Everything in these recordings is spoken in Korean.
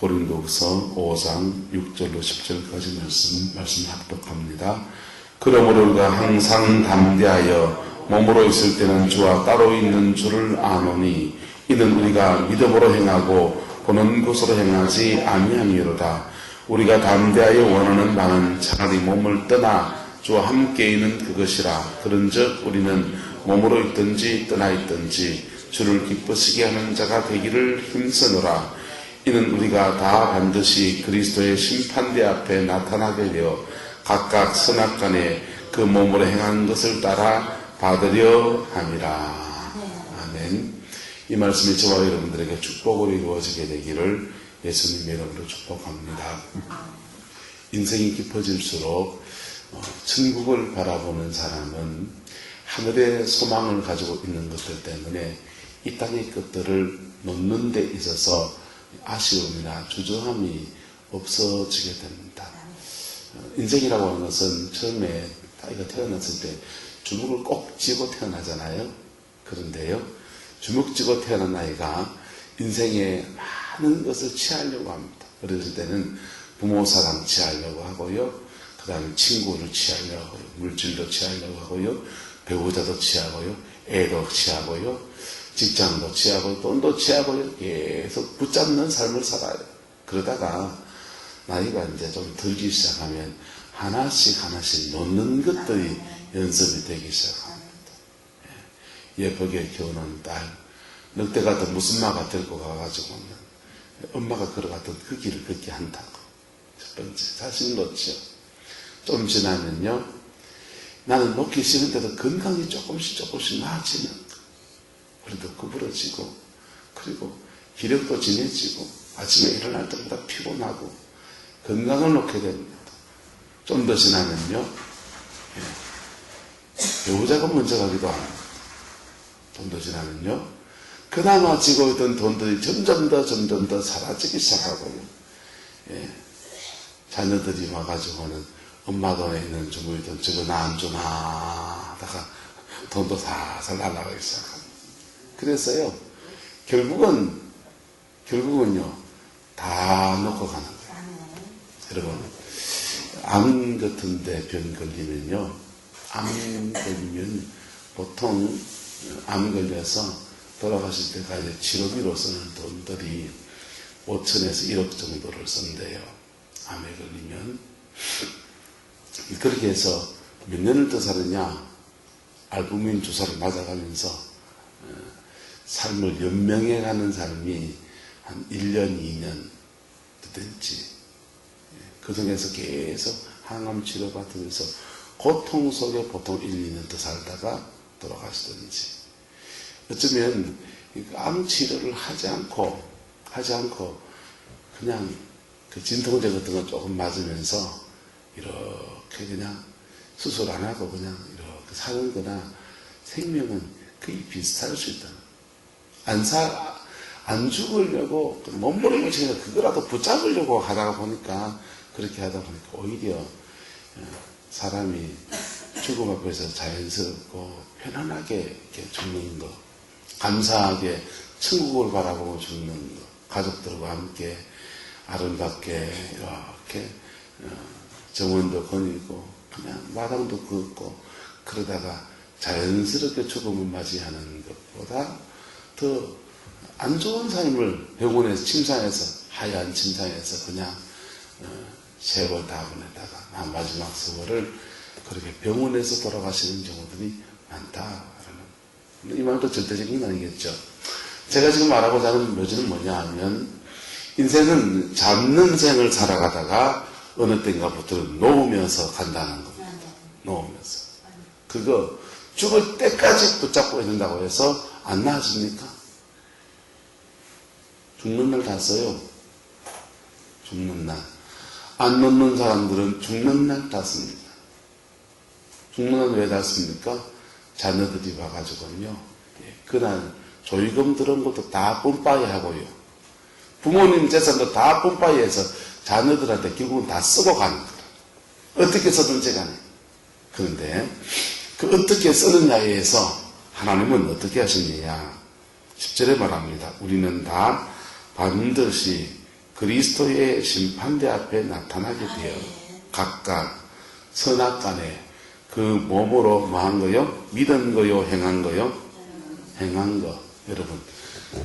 고린도후서 5장 6절로 10절까지 말씀 합독합니다. 그러므로 우리가 항상 담대하여 몸으로 있을 때는 주와 따로 있는 줄을 아노니 이는 우리가 믿음으로 행하고 보는 것으로 행하지 아니함이로다. 우리가 담대하여 원하는 바는 차라리 몸을 떠나 주와 함께 있는 그것이라. 그런즉 우리는 몸으로 있든지 떠나 있든지 주를 기쁘시게 하는 자가 되기를 힘쓰노라. 이는 우리가 다 반드시 그리스도의 심판대 앞에 나타나게 되어 각각 선악간에 그 몸으로 행한 것을 따라 받으려 함이라. 아멘. 이 말씀이 저와 여러분들에게 축복으로 이루어지게 되기를 예수님의 이름으로 축복합니다. 인생이 깊어질수록 천국을 바라보는 사람은 하늘의 소망을 가지고 있는 것들 때문에 이 땅의 것들을 놓는 데 있어서 아쉬움이나 주저함이 없어지게 됩니다. 인생이라고 하는 것은 처음에 아이가 태어났을 때 주먹을 꼭 쥐고 태어나잖아요. 그런데요, 주먹 쥐고 태어난 아이가 인생에 많은 것을 취하려고 합니다. 어렸을 때는 부모 사랑 취하려고 하고요, 그 다음에 친구를 취하려고 하고요, 물질도 취하려고 하고요, 배우자도 취하고요, 애도 취하고요, 직장도 취하고 돈도 취하고요, 계속 붙잡는 삶을 살아요. 그러다가 나이가 이제 좀 들기 시작하면 하나씩 놓는 것들이 연습이 되기 시작합니다. 예쁘게 키우는 딸, 늑대 같은 무슨마가 데리고 가가지고는 엄마가 걸어갔던 그 길을 걷게 한다고. 첫 번째, 자신 놓죠. 좀 지나면요, 나는 놓기 싫은데도 건강이 조금씩 나아지는 거. 그래도 구부러지고, 그리고 기력도 진해지고, 아침에 일어날 때보다 피곤하고, 건강을 놓게 됩니다. 좀 더 지나면요, 배우자가 먼저 가기도 합니다. 좀 더 지나면요, 그나마 지고 있던 돈들이 점점 더 사라지기 시작하고요. 자녀들이 와가지고는 엄마 돈에 있는 주머니 돈 저거 나 안 주나 하다가 돈도 살살 날아가기 시작합니다. 그래서요, 결국은요, 다 놓고 가는 거예요. 여러분, 암 같은데 병 걸리면요, 암 걸리면 보통 암 걸려서 돌아가실 때까지 치료비로 쓰는 돈들이 5천에서 1억 정도를 쓴대요. 암에 걸리면. 그렇게 해서 몇 년을 더 사느냐, 알부민 주사를 맞아가면서 삶을 연명해가는 삶이 한 1년, 2년 됐지. 그 중에서 계속 항암 치료 받으면서 고통 속에 보통 1, 2년 더 살다가 돌아가시든지, 어쩌면 암 치료를 하지 않고 그냥 그 진통제 같은 거 조금 맞으면서 이렇게 그냥 수술 안 하고 그냥 이렇게 사는 거나 생명은 거의 비슷할 수 있다. 안 죽으려고 몸부림을 그거라도 붙잡으려고 하다 보니까, 그렇게 하다 보니까 오히려 사람이 죽음 앞에서 자연스럽고 편안하게 이렇게 죽는 거, 감사하게 천국을 바라보고 죽는 거, 가족들과 함께 아름답게 이렇게 정원도 거니고 그냥 마당도 걷고 그러다가 자연스럽게 죽음을 맞이하는 것보다 더 안 좋은 삶을 병원에서 침상에서, 하얀 침상에서 그냥 세월 다 보내다가 마지막 세월을 그렇게 병원에서 돌아가시는 경우들이 많다. 이 말도 절대적인 건 아니겠죠. 제가 지금 말하고자 하는 묘지는 뭐냐 하면, 인생은 잡는 생을 살아가다가 어느 때인가부터 놓으면서 간다는 겁니다. 놓으면서. 그거 죽을 때까지 붙잡고 있는다고 해서 안 나아집니까? 죽는 날 다 써요. 죽는 날. 안 놓는 사람들은 죽는 날 다 씁니다. 죽는 날 왜 다 씁니까? 자녀들이 와가지고요, 그날 조의금 들은 것도 다 뿜빠이 하고요, 부모님 재산도 다 뿜빠이 해서 자녀들한테 결국은 다 쓰고 가는 거예요. 어떻게 쓰든지 간에. 그런데 그 어떻게 쓰느냐에 의해서 하나님은 어떻게 하시느냐. 10절에 말합니다. 우리는 다 반드시 그리스도의 심판대 앞에 나타나게 되어 각각 선악간에 그 몸으로 뭐 한 거요? 믿은 거요? 행한 거요? 행한 거. 여러분,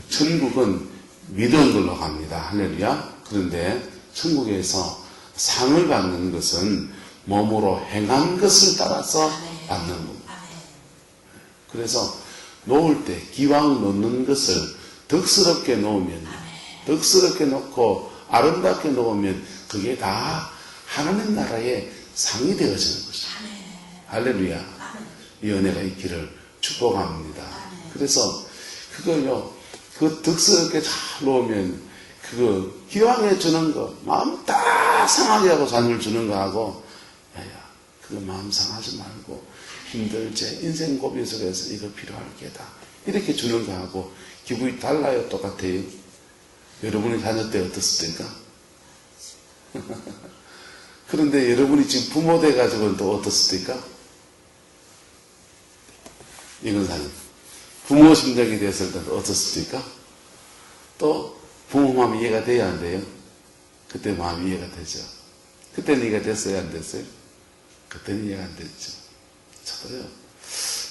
천국은 믿은 걸로 갑니다. 할렐루야. 그런데 천국에서 상을 받는 것은 몸으로 행한 것을 따라서 받는 겁니다. 그래서 놓을 때 기왕 놓는 것을 덕스럽게 놓으면, 덕스럽게 놓고 아름답게 놓으면 그게 다 하나님 나라의 상이 되어지는 것입니다. 할렐루야. 이 은혜가 있기를 축복합니다. 그래서 그거요, 그 덕스럽게 잘 놓으면 그거 기왕에 주는 거 마음 다 상하게 하고 잔을 주는 거하고, 야야 그거 마음 상하지 말고 힘들지, 인생 고비 속에서 이거 필요할 게다, 이렇게 주는 거하고 기분이 달라요? 똑같아요? 여러분이 자녀 때 어떻습니까? 그런데 여러분이 지금 부모 돼가지고는 또 어떻습니까? 이건사님, 부모 심정이 됐을 때 어떻습니까? 또 부모 마음이 이해가 돼야 안 돼요? 그때 마음이 이해가 되죠. 그때는 이해가 됐어요? 안 됐어요? 그때는 이해가 안 됐죠. 저도요,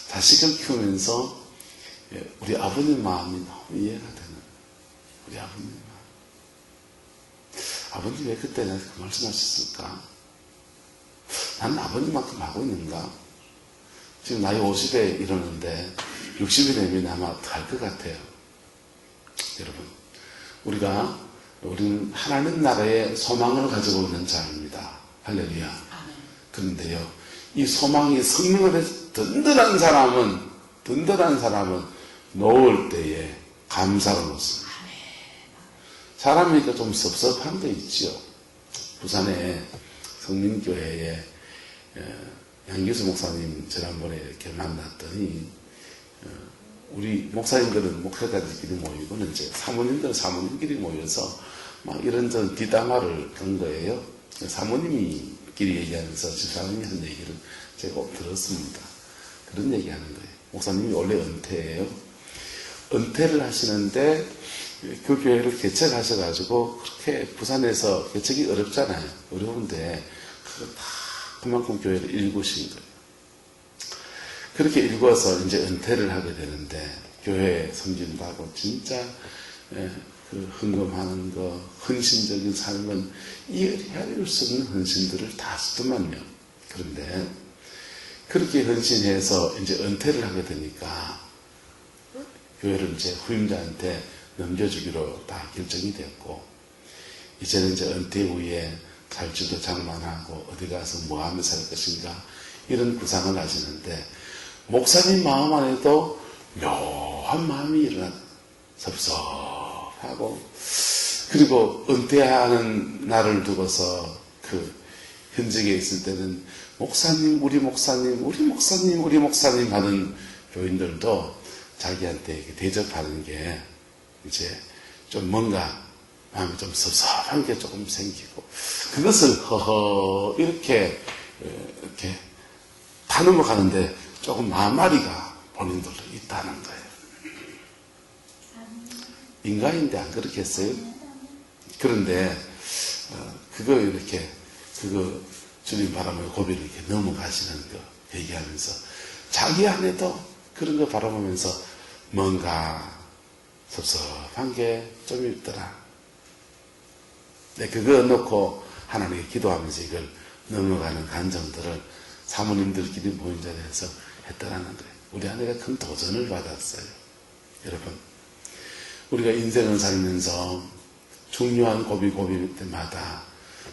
자식을 키우면서 우리 아버님 마음이 너무 이해가 되는, 우리 아버님 마음. 아버님 왜 그때 나한테 그 말씀하셨을까? 나는 아버님만큼 하고 있는가? 지금 나이 50에 이러는데 60이 되면 아마 더 할 것 같아요. 여러분, 우리는 하나님 나라의 소망을 가지고 있는 자입니다. 할렐루야. 그런데요, 이 소망이 성령을 해서 든든한 사람은 놓을 때에 감사로 놓습니다. 사람이니까 좀 섭섭한 게 있죠. 부산의 성민교회에 양기수 목사님 지난번에 이렇게 만났더니, 우리 목사님들은 목사들끼리 모이고, 이제 사모님들은 사모님끼리 모여서 막 이런저런 뒷담화를 한 거예요. 사모님끼리 얘기하면서 집사님이 한 얘기를 제가 꼭 들었습니다. 그런 얘기 하는 거예요. 목사님이 원래 은퇴예요. 은퇴를 하시는데 그 교회를 개척하셔가지고, 그렇게 부산에서 개척이 어렵잖아요. 어려운데 그거 다 그만큼 교회를 일구신 거예요. 그렇게 일궈서 이제 은퇴를 하게 되는데, 교회 섬긴다고 하고 진짜 그 헌금하는 거, 헌신적인 삶은 헤아릴 수 없는 헌신들을 다 쓰더만요. 그런데 그렇게 헌신해서 이제 은퇴를 하게 되니까 교회를 이제 후임자한테 넘겨주기로 다 결정이 됐고, 이제는 이제 은퇴 후에 갈주도 장만하고 어디 가서 뭐 하며 살 것인가, 이런 구상을 하시는데, 목사님 마음 안에도 묘한 마음이 일어나, 섭섭하고, 그리고 은퇴하는 날을 두고서 그 현직에 있을 때는 목사님, 우리 목사님, 우리 목사님, 우리 목사님 하는 교인들도 자기한테 대접하는 게 이제 좀 뭔가 마음이 좀 섭섭한 게 조금 생기고, 그것을 허허 이렇게 다 넘어가는데 조금 마마리가 본인들도 있다는 거예요. 인간인데 안 그렇겠어요? 그런데 그거 이렇게 주님 바라보며 고비를 이렇게 넘어가시는 거 얘기하면서 자기 안에도 그런 거 바라보면서 뭔가 섭섭한 게 좀 있더라. 네, 그거 놓고 하나님께 기도하면서 이걸 넘어가는 감정들을 사모님들끼리 모인 자리에서 했다라는 거예요. 우리 아내가 큰 도전을 받았어요. 여러분, 우리가 인생을 살면서 중요한 고비 때마다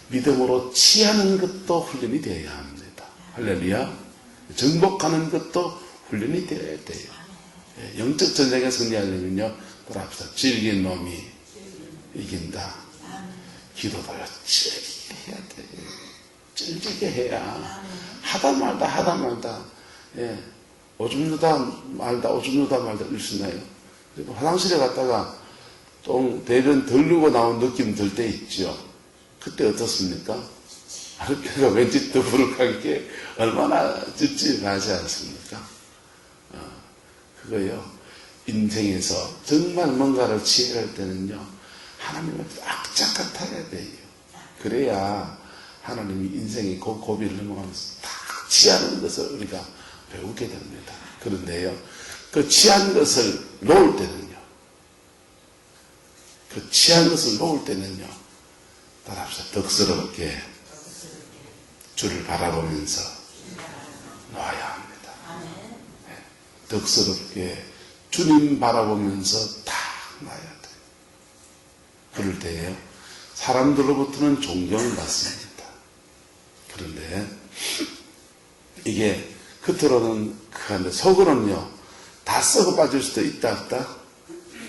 믿음으로 취하는 것도 훈련이 되어야 합니다. 할렐루야. 정복하는 것도 훈련이 되어야 돼요. 영적 전쟁에 승리하려면요, 돌아봅시다. 질긴 놈이 이긴다. 기도도요, 찔게 해야 돼. 찔게 해야. 하다 말다. 오줌 누다 말다 일수나요? 그리고 화장실에 갔다가 좀 대변 덜 누고 나온 느낌 들 때 있죠. 그때 어떻습니까? 그가 왠지 더부룩한 게 얼마나 찝찝하지 않습니까? 그거요, 인생에서 정말 뭔가를 취해야 할 때는요, 하나님을 악착 같아야 돼요. 그래야 하나님이 인생의 고비를 넘어가면서 다 취하는 것을 우리가 배우게 됩니다. 그런데요, 그 취한 것을 놓을 때는요, 따라합시다. 덕스럽게 주를 바라보면서 놓아야 합니다. 네. 덕스럽게 주님 바라보면서 딱 놔야 돼요. 그럴 때에 사람들로부터는 존경을 받습니다. 그런데 이게 겉으로는 그한데 속으로는요, 다 썩어 빠질 수도 있다 없다?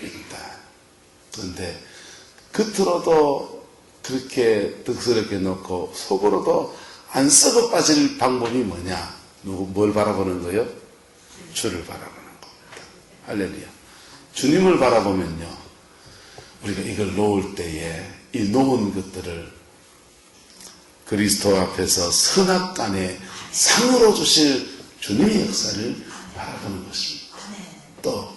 있다. 그런데 겉으로도 그렇게 덕스럽게 놓고 속으로도 안 썩어 빠질 방법이 뭐냐? 뭘 바라보는 거요? 주를 바라보는 겁니다. 할렐루야. 주님을 바라보면요, 우리가 이걸 놓을 때에 이 놓은 것들을 그리스도 앞에서 선악간에 상으로 주실 주님의 역사를 바라보는 것입니다. 또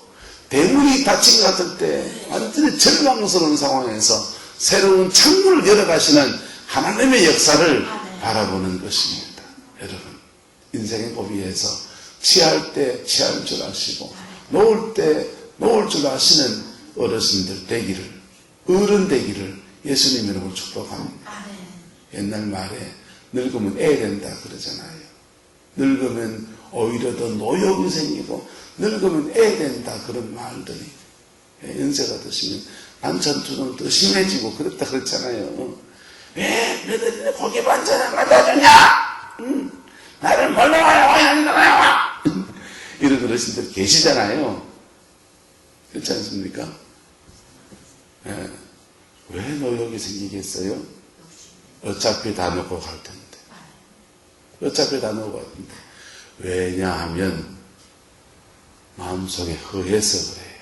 대문이 닫힌 것 같을 때 완전히 절망스러운 상황에서 새로운 창문을 열어가시는 하나님의 역사를 바라보는 것입니다. 여러분, 인생의 고비에서 취할 때 취할 줄 아시고 놓을 때 놓을 줄 아시는 어르신들 되기를, 어른 되기를 예수님 이름으로 축복합니다. 옛날 말에 늙으면 애 된다 그러잖아요. 늙으면 오히려 더 노역이 생기고 늙으면 애 된다 그런 말들이 연세가 드시면 반찬투정 더 심해지고 그렇다 그랬잖아요. 왜 너희들 고기 반찬을 갖다주냐? 나를 몰러 와야 이런 어르신들 계시잖아요. 그렇지 않습니까? 네. 왜 노역이 생기겠어요? 어차피 다 놓고 갈 텐데. 어차피 다 놓고 갈 텐데. 왜냐하면 마음속에 허해서 그래요.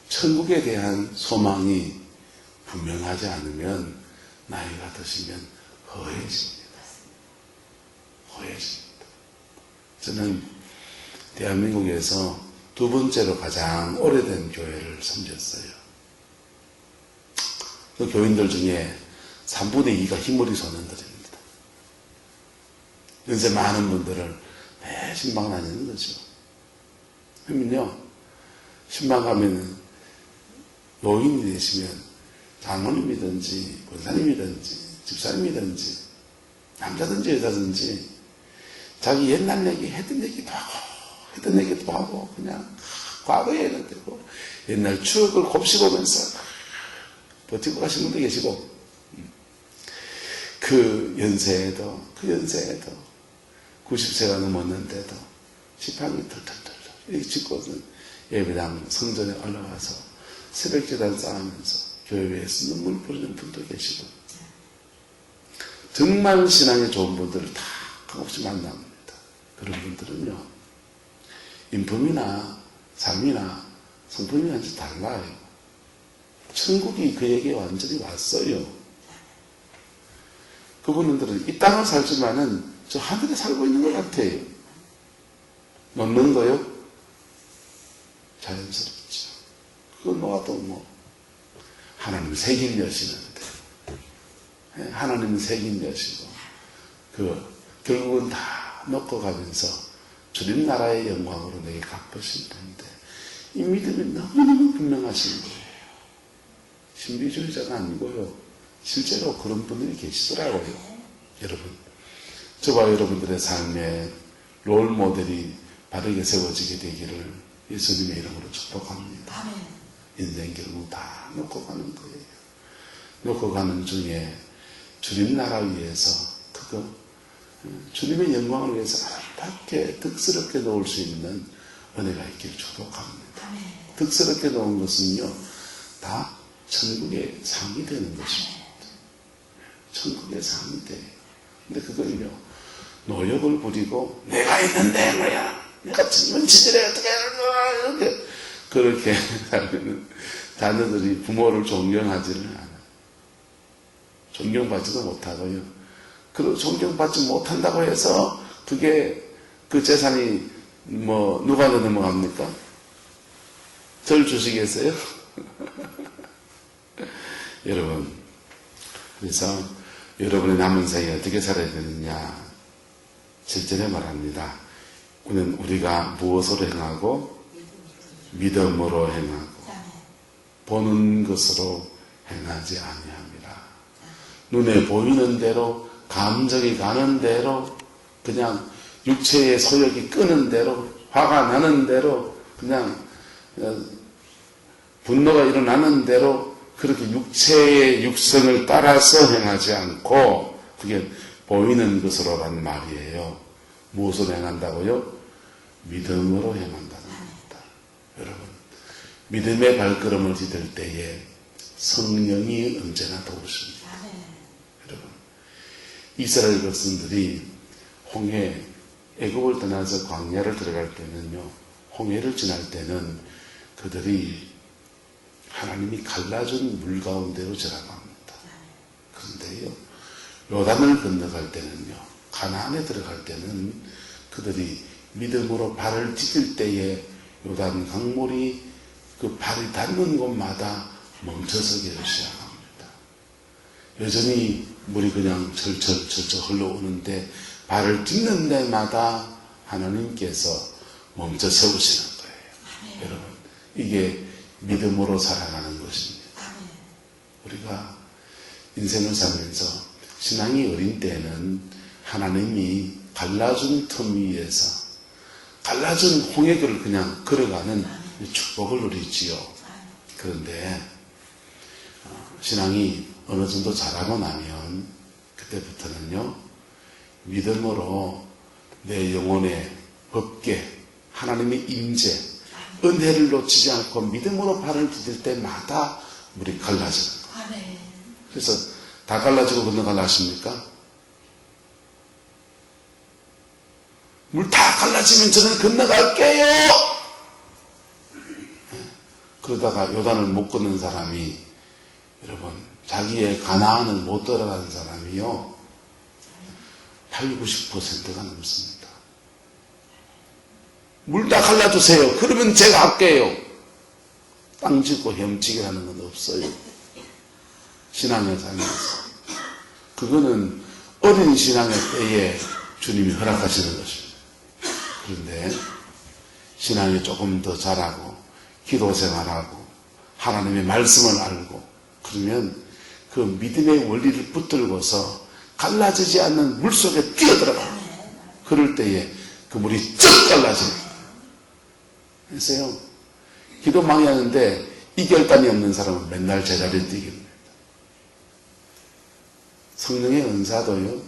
천국에 대한 소망이 분명하지 않으면 나이가 드시면 허해집니다. 허해집니다. 저는 대한민국에서 두 번째로 가장 오래된 교회를 섬겼어요. 그 교인들 중에 3분의 2가 흰머리 소년들입니다. 연세 많은 분들을 매 신방 다니는 거죠. 그러면요, 신방 가면은 노인이 되시면 장로님이든지 권사님이든지 집사님이든지 남자든지 여자든지 자기 옛날 얘기 했던 얘기도 하고 그냥 과거에 했는데고 옛날 추억을 곱씹으면서 버티고 가신 분도 계시고 그 연세에도 90세가 넘었는데도 지팡이 털털털 이렇게 짚고는 예배당 성전에 올라가서 새벽기도를 쌓으면서 교회에서 눈물 뿌리는 분도 계시고 정말 신앙이 좋은 분들을 다 끊임없이 만납니다. 그런 분들은요, 인품이나 삶이나 성품이 완전히 달라요. 천국이 그에게 완전히 왔어요. 그분들은 이 땅을 살지만은 저 하늘에 살고 있는 것 같아요. 놓는 거요? 자연스럽죠. 그건 놓아도 뭐 하나님 색인 여시는데 하나님 색인 여시고 결국은 다 놓고 가면서 주님 나라의 영광으로 내게 갚으실 텐데 이 믿음이 너무너무 분명하신 거예요. 신비주의자가 아니고요. 실제로 그런 분들이 계시더라고요. 여러분, 저와 여러분들의 삶에 롤 모델이 바르게 세워지게 되기를 예수님의 이름으로 축복합니다. 인생 결국 다 놓고 가는 거예요. 놓고 가는 중에 주님 나라 위해서 주님의 영광을 위해서 아름답게 득스럽게 놓을 수 있는 은혜가 있기를 축복합니다. 득스럽게 놓은 것은요, 다 천국의 상이 되는 것입니다. 천국의 상이 돼요. 근데 그걸요, 노역을 부리고 내가 있는데 뭐야, 내가 문치질에 어떻게 이렇게 그렇게 살면 자녀들이 부모를 존경하지를 않아요. 존경받지도 못하고요. 그리고 존경받지 못한다고 해서 그게 그 재산이 뭐 누가 넘어갑니까? 절 주시겠어요? 여러분, 그래서 여러분의 남은 생에 어떻게 살아야 되느냐? 7절에 말합니다. 우리가 무엇으로 행하고 믿음으로 행하고 보는 것으로 행하지 아니함이라. 눈에 보이는 대로, 감정이 가는 대로, 그냥 육체의 소욕이 끄는 대로, 화가 나는 대로, 그냥 분노가 일어나는 대로 그렇게 육체의 육성을 따라서 행하지 않고, 그게 보이는 것으로란 말이에요. 무엇으로 행한다고요? 믿음으로 행한다는 겁니다. 여러분, 믿음의 발걸음을 디딜 때에 성령이 언제나 도우십니다. 여러분, 이스라엘 백성들이 애굽을 떠나서 광야를 들어갈 때는요, 홍해를 지날 때는 그들이 하나님이 갈라준 물 가운데로 지나갑니다. 그런데요, 요단을 건너갈 때는요, 가나안에 들어갈 때는 그들이 믿음으로 발을 디딜 때에 요단 강물이 그 발이 닿는 곳마다 멈춰서기를 시작합니다. 여전히 물이 그냥 철철 흘러오는데 발을 딛는 데마다 하나님께서 멈춰 세우시는 거예요. 여러분, 이게 믿음으로 살아가는 것입니다. 우리가 인생을 살면서 신앙이 어린 때는 하나님이 갈라준 틈 위에서 갈라준 홍해길을 그냥 걸어가는 축복을 누리지요. 그런데 신앙이 어느 정도 자라고 나면 그때부터는요, 믿음으로 내 영혼의 법계, 하나님의 임재, 은혜를 놓치지 않고 믿음으로 발을 디딜 때마다 물이 갈라지는 거예요. 그래서 다 갈라지고 건너가려 하십니까? 물 다 갈라지면 저는 건너갈게요! 그러다가 요단을 못 건넌 사람이, 여러분, 자기의 가나안을 못 들어가는 사람이요, 80, 90%가 넘습니다. 물 다 갈라주세요. 그러면 제가 할게요. 땅 짓고 헤엄치기 하는 건 없어요. 신앙을 살면서. 그거는 어린 신앙의 때에 주님이 허락하시는 것입니다. 그런데 신앙이 조금 더 자라고 기도 생활하고 하나님의 말씀을 알고 그러면 그 믿음의 원리를 붙들고서 갈라지지 않는 물속에 뛰어들어가요. 그럴 때에 그 물이 쩍 갈라집니다. 그래서요, 기도 많이 하는데 이 결단이 없는 사람은 맨날 제자리에 뛰게 됩니다. 성령의 은사도요,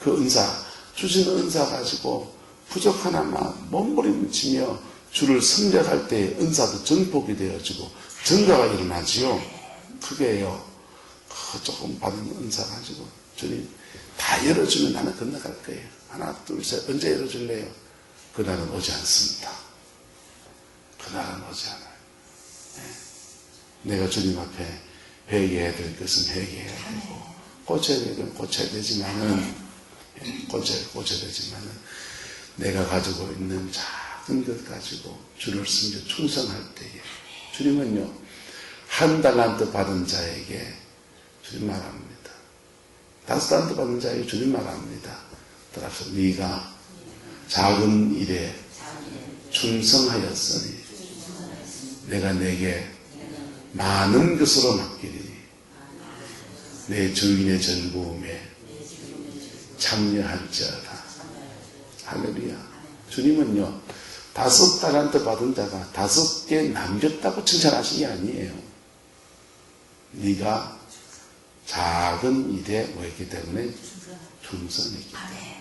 그 은사, 주신 은사 가지고 부족한 하나 몸부림치며 주를 섬략할 때에 은사도 전복이 되어지고 증가가 일어나지요. 그게요, 조금 받은 은사 가지고 주님 다 열어주면 나는 건너갈 거예요. 하나, 둘, 셋, 언제 열어줄래요? 그날은 오지 않습니다. 그날은 오지 않아요. 네. 내가 주님 앞에 회개해야 될 것은 회개해야 되고, 고쳐야 될 건 고쳐야 되지만은, 고쳐야 되지만은, 내가 가지고 있는 작은 것 가지고 주를 섬겨 충성할 때에, 주님은요, 한 달란트 받은 자에게 주님 말합니다. 5달란트 받은 자에게 주님 말합니다. 따라서 네가 작은 일에 충성하였으니 내가 내게 많은 것으로 맡기리니 내 주인의 즐거움에 참여할지어다. 할렐루야. 주님은요, 5달란트 받은 자가 5개 남겼다고 칭찬하신 게 아니에요. 네가 작은 일에 뭐였기 때문에 충성했기 때문에.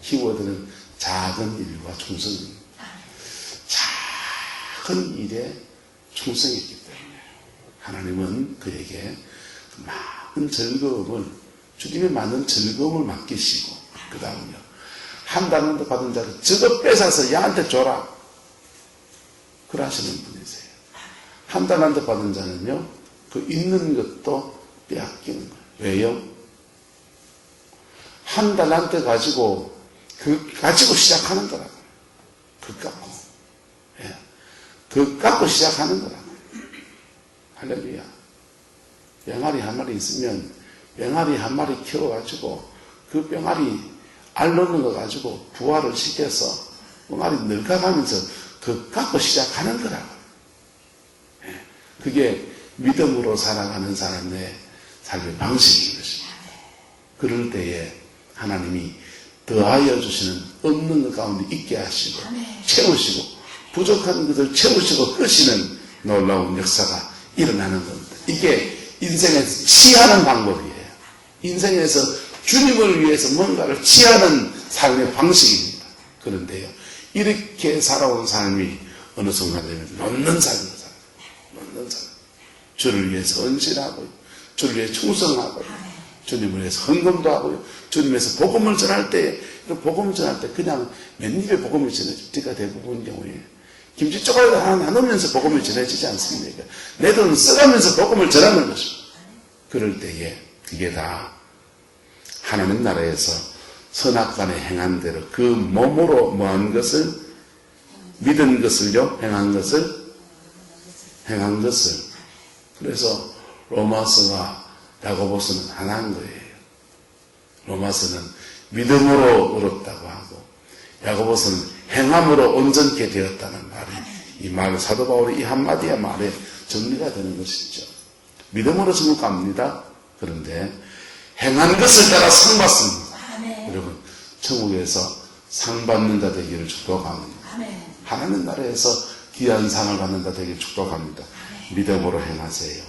키워드는 작은 일과 충성입니다. 작은 일에 충성했기 때문에 하나님은 그에게 많은 즐거움을, 주님의 많은 즐거움을 맡기시고, 그 다음요, 한 달란트 받은 자를 저거 뺏어서 야한테 줘라, 그러시는 분이세요. 한 달란트 받은 자는요, 그 있는 것도 빼앗기는 거예요. 왜요? 한 달란트 가지고 시작하는 거라고. 그 값고. 예. 그 갖고 시작하는 거라고. 할렐루야. 병아리 한 마리 있으면 병아리 한 마리 키워가지고 그 병아리 알 넣는 거 가지고 부화를 시켜서 병아리 늙어가면서 그 갖고 시작하는 거라고. 그게 믿음으로 살아가는 사람의 삶의 방식인 것입니다. 그럴 때에 하나님이 더하여 주시는 없는 것 가운데 있게 하시고 채우시고 부족한 것을 채우시고 끄시는 놀라운 역사가 일어나는 겁니다. 이게 인생에서 취하는 방법이에요. 인생에서 주님을 위해서 뭔가를 취하는 삶의 방식입니다. 그런데요, 이렇게 살아온 삶이 어느 순간 되면 놓는 삶을 살아요. 놓는 삶. 주를 위해서 헌신하고, 주를 위해 충성하고, 주님을 위해서 헌금도 하고요. 주님을 위해서 복음을 전할 때 그냥 맨입에 복음을 전해지가 대부분 경우에 김치 쪼가리 하나 나누면서 복음을 전해지지 않습니까? 내 돈 써가면서 복음을 전하는 것입니다. 그럴 때에 그게 다 하나님 나라에서 선악간에 행한 대로 그 몸으로 뭐한 것을 믿은 것을요, 행한 것을 그래서 로마서와 야고보서는 하나인 거예요. 로마서는 믿음으로 얻었다고 하고 야고보서는 행함으로 온전케 되었다는 말이 이 말, 사도 바울의 이 한마디의 말에 정리가 되는 것이죠. 믿음으로 천국 갑니다. 그런데 행한 것을 따라 상 받습니다. 여러분, 천국에서 상 받는 자 되기를 축복합니다. 하나님 나라에서 귀한 상을 받는 자 되기를 축복합니다. 믿음으로 행하세요.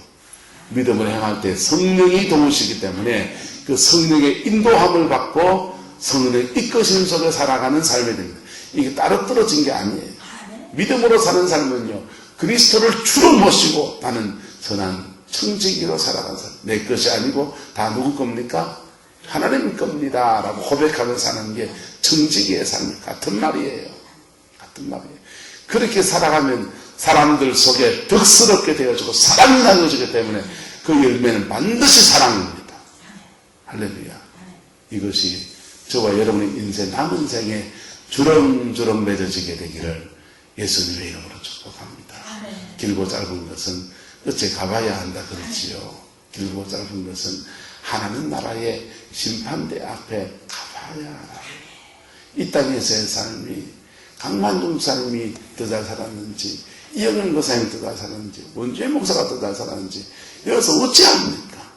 믿음을 행할 때 성령이 도우시기 때문에 그 성령의 인도함을 받고 성령의 이끄심 속에 살아가는 삶이 됩니다. 이게 따로 떨어진 게 아니에요. 믿음으로 사는 삶은요, 그리스도를 주로 모시고 나는 선한 청지기로 살아가는 삶. 내 것이 아니고 다 누구 겁니까? 하나님 겁니다. 라고 고백하며 사는 게 청지기의 삶. 같은 말이에요. 같은 말이에요. 그렇게 살아가면 사람들 속에 덕스럽게 되어지고 사랑이 나눠지기 때문에 그 열매는 반드시 사랑입니다. 할렐루야. 이것이 저와 여러분의 인생 남은 생에 주렁주렁 맺어지게 되기를 예수님의 이름으로 축복합니다. 길고 짧은 것은 어째 가봐야 한다 그렇지요. 길고 짧은 것은 하나님 나라의 심판대 앞에 가봐야 하라. 이 땅에서의 삶이 강만중 사람이 더 잘 살았는지, 이영현 고사님이 더 잘 살았는지, 원주의 목사가 더 잘 살았는지 여기서 어찌합니까?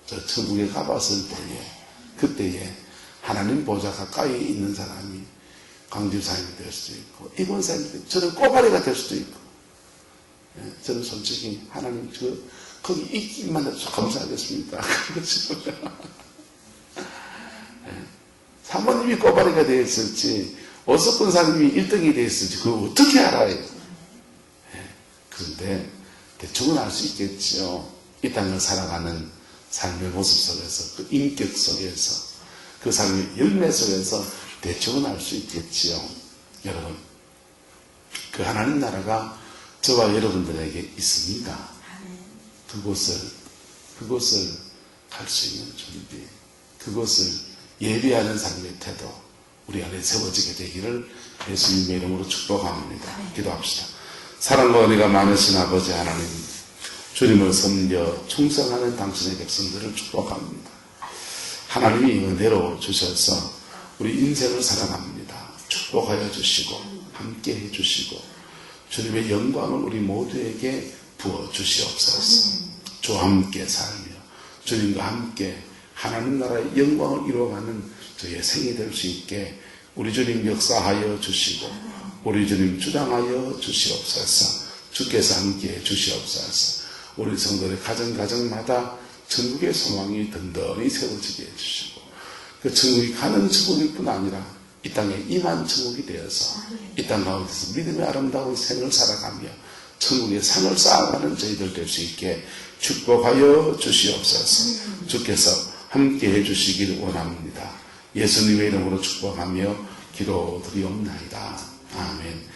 저 천국에 가봤을 때에, 그때에 하나님 보좌 가까이 있는 사람이 강집사님이 될 수도 있고, 이권사님이 될 수도 있고, 저는 꼬바리가 될 수도 있고, 저는 솔직히 하나님 거기 있기만 해도 감사하겠습니다. 사모님이 꼬바리가 되어 있을지 어석권 사님이 1등이 되어 있을지 그걸 어떻게 알아요? 그런데 대충은 알 수 있겠죠. 이 땅을 살아가는 삶의 모습 속에서, 그 인격 속에서, 그 삶의 열매 속에서 대충은 알 수 있겠지요. 여러분, 그 하나님 나라가 저와 여러분들에게 있습니다. 그곳을 갈 수 있는 준비, 그곳을 예비하는 삶의 태도, 우리 안에 세워지게 되기를 예수님의 이름으로 축복합니다. 기도합시다. 사랑과 은혜가 많으신 아버지 하나님, 주님을 섬겨 충성하는 당신의 백성들을 축복합니다. 하나님이 은혜로 주셔서 우리 인생을 살아갑니다. 축복하여 주시고 함께 해주시고 주님의 영광을 우리 모두에게 부어주시옵소서. 주와 함께 살며 주님과 함께 하나님 나라의 영광을 이루어가는 저희의 생이 될 수 있게 우리 주님 역사하여 주시고 우리 주님 주장하여 주시옵소서. 주께서 함께해 주시옵소서. 우리 성도의 가정마다 천국의 소망이 든든히 세워지게 해주시고 그 천국이 가는 천국일 뿐 아니라 이 땅에 임한 천국이 되어서 이 땅 가운데서 믿음의 아름다운 생을 살아가며 천국의 상을 쌓아가는 저희들 될 수 있게 축복하여 주시옵소서. 주께서 함께 해주시기를 원합니다. 예수님의 이름으로 축복하며 기도드리옵나이다. 아멘.